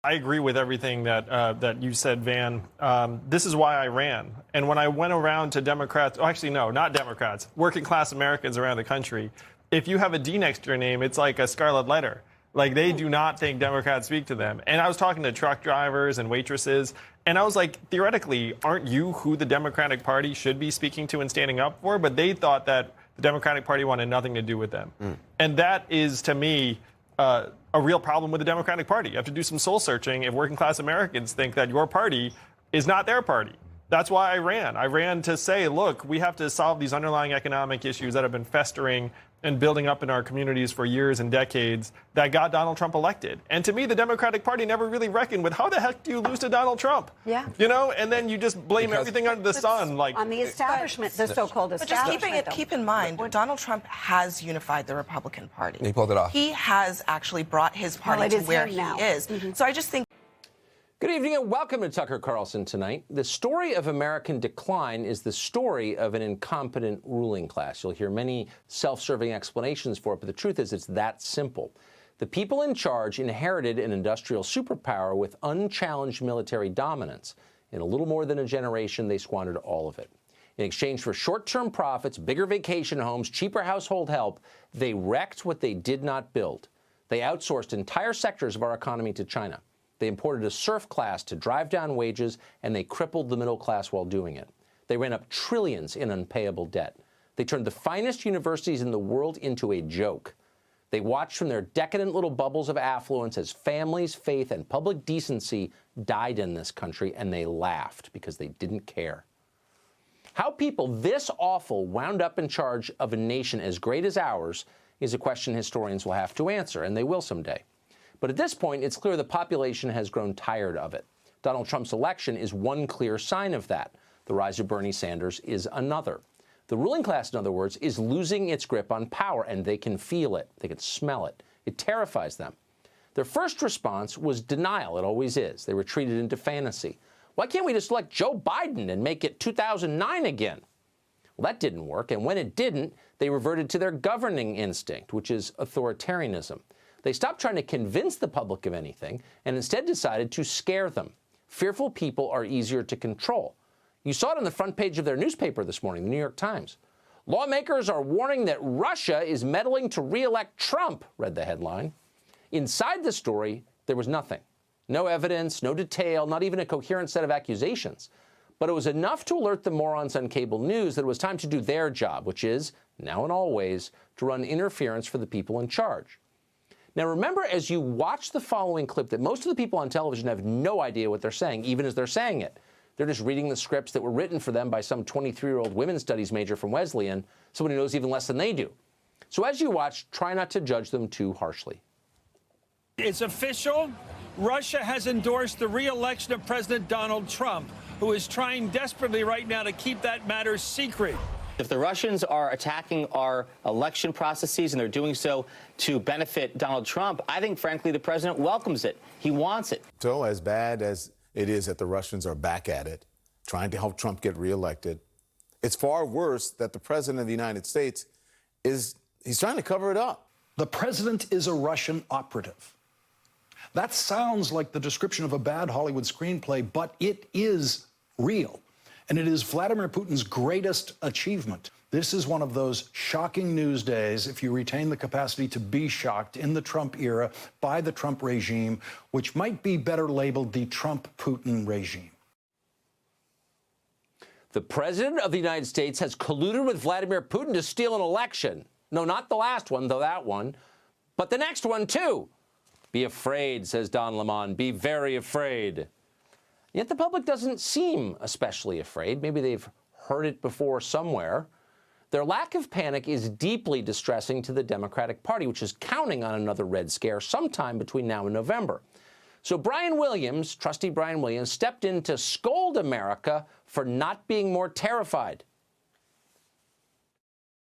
I agree with everything that you said, Van. This is why I ran. And when I went around to Democrats, actually, no, not Democrats, working class Americans around the country, if you have a D next to your name, it's like a scarlet letter. Like, they do not think Democrats speak to them. And I was talking to truck drivers and waitresses, and I was like, theoretically, aren't you who the Democratic Party should be speaking to and standing up for? But they thought that the Democratic Party wanted nothing to do with them. And that is, to me, a real problem with the Democratic Party. You have to do some soul searching if working class Americans think that your party is not their party. That's why I ran. I ran to say, look, we have to solve these underlying economic issues that have been festering and building up in our communities for years and decades that got Donald Trump elected. And to me, the Democratic Party never really reckoned with how the heck do you lose to Donald Trump? Yeah. You know, and then you just blame everything under the sun. Like on the establishment, the so-called establishment. But just keep in mind, Donald Trump has unified the Republican Party. He pulled it off. He has actually brought his party to where he is. So I just think. Good evening and welcome to Tucker Carlson Tonight. The story of American decline is the story of an incompetent ruling class. You'll hear many self-serving explanations for it, but the truth is it's that simple. The people in charge inherited an industrial superpower with unchallenged military dominance. In a little more than a generation, they squandered all of it. In exchange for short-term profits, bigger vacation homes, cheaper household help, they wrecked what they did not build. They outsourced entire sectors of our economy to China. They imported a serf class to drive down wages, and they crippled the middle class while doing it. They ran up trillions in unpayable debt. They turned the finest universities in the world into a joke. They watched from their decadent little bubbles of affluence as families, faith, and public decency died in this country, and they laughed because they didn't care. How people this awful wound up in charge of a nation as great as ours is a question historians will have to answer, and they will someday. But at this point, it's clear the population has grown tired of it. Donald Trump's election is one clear sign of that. The rise of Bernie Sanders is another. The ruling class, in other words, is losing its grip on power, and they can feel it. They can smell it. It terrifies them. Their first response was denial. It always is. They retreated into fantasy. Why can't we just elect Joe Biden and make it 2009 again? Well, that didn't work, and when it didn't, they reverted to their governing instinct, which is authoritarianism. They stopped trying to convince the public of anything and instead decided to scare them. Fearful people are easier to control. You saw it on the front page of their newspaper this morning, the New York Times. Lawmakers are warning that Russia is meddling to re-elect Trump, read the headline. Inside the story, there was nothing. No evidence, no detail, not even a coherent set of accusations. But it was enough to alert the morons on cable news that it was time to do their job, which is, now and always, to run interference for the people in charge. Now, remember, as you watch the following clip, that most of the people on television have no idea what they're saying, even as they're saying it. They're just reading the scripts that were written for them by some 23-year-old women's studies major from Wesleyan, someone who knows even less than they do. So as you watch, try not to judge them too harshly. It's official. Russia has endorsed the re-election of President Donald Trump, who is trying desperately right now to keep that matter secret. If the Russians are attacking our election processes and they're doing so to benefit Donald Trump, I think, frankly, the president welcomes it. He wants it. So as bad as it is that the Russians are back at it, trying to help Trump get reelected, it's far worse that the president of the United States he's trying to cover it up. The president is a Russian operative. That sounds like the description of a bad Hollywood screenplay, but it is real. And it is Vladimir Putin's greatest achievement. This is one of those shocking news days, if you retain the capacity to be shocked in the Trump era by the Trump regime, which might be better labeled the Trump-Putin regime. The president of the United States has colluded with Vladimir Putin to steal an election. No, not the last one, though that one, but the next one, too. Be afraid, says Don Lemon. Be very afraid. Yet the public doesn't seem especially afraid. Maybe they've heard it before somewhere. Their lack of panic is deeply distressing to the Democratic Party, which is counting on another Red Scare sometime between now and November. So Brian Williams, trustee Brian Williams, stepped in to scold America for not being more terrified.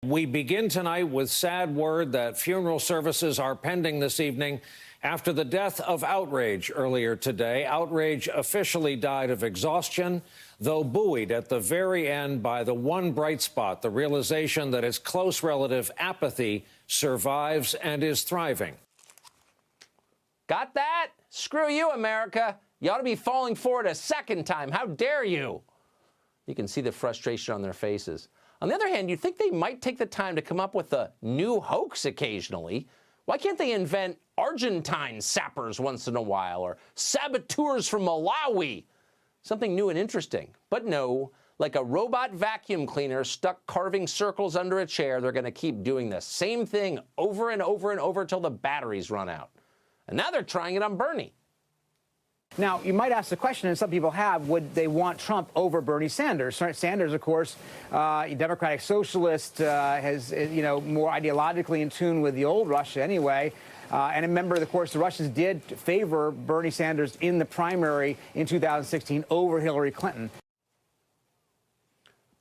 We begin tonight with sad word that funeral services are pending this evening after the death of Outrage earlier today. Outrage officially died of exhaustion, though buoyed at the very end by the one bright spot, the realization that his close relative Apathy survives and is thriving. Got that? Screw you, America. You ought to be falling for it a second time. How dare you? You can see the frustration on their faces. On the other hand, you'd think they might take the time to come up with a new hoax occasionally. Why can't they invent Argentine sappers once in a while, or saboteurs from Malawi? Something new and interesting. But no, like a robot vacuum cleaner stuck carving circles under a chair, they're going to keep doing the same thing over and over and over till the batteries run out. And now they're trying it on Bernie. Now, you might ask the question, and some people have, would they want Trump over Bernie Sanders? Sanders, of course, a democratic socialist, has, more ideologically in tune with the old Russia anyway. And remember, of course, the Russians did favor Bernie Sanders in the primary in 2016 over Hillary Clinton.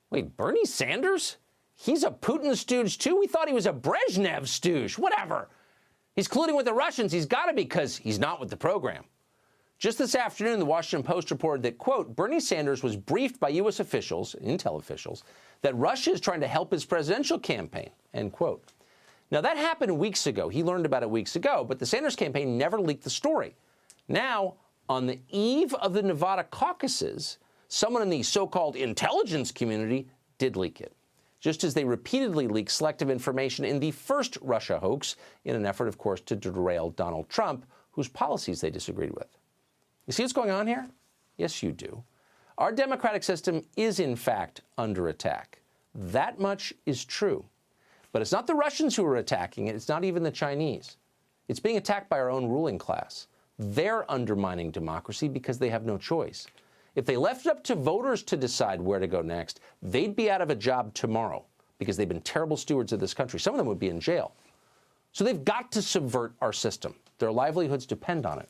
Wait, Bernie Sanders? He's a Putin stooge, too? We thought he was a Brezhnev stooge. Whatever. He's colluding with the Russians. He's got to be, because he's not with the program. Just this afternoon, the Washington Post reported that, quote, Bernie Sanders was briefed by U.S. officials, intel officials, that Russia is trying to help his presidential campaign, end quote. Now, that happened weeks ago. He learned about it weeks ago, but the Sanders campaign never leaked the story. Now, on the eve of the Nevada caucuses, someone in the so-called intelligence community did leak it, just as they repeatedly leaked selective information in the first Russia hoax in an effort, of course, to derail Donald Trump, whose policies they disagreed with. You see what's going on here? Yes, you do. Our democratic system is, in fact, under attack. That much is true. But it's not the Russians who are attacking it. It's not even the Chinese. It's being attacked by our own ruling class. They're undermining democracy because they have no choice. If they left it up to voters to decide where to go next, they'd be out of a job tomorrow because they've been terrible stewards of this country. Some of them would be in jail. So they've got to subvert our system. Their livelihoods depend on it.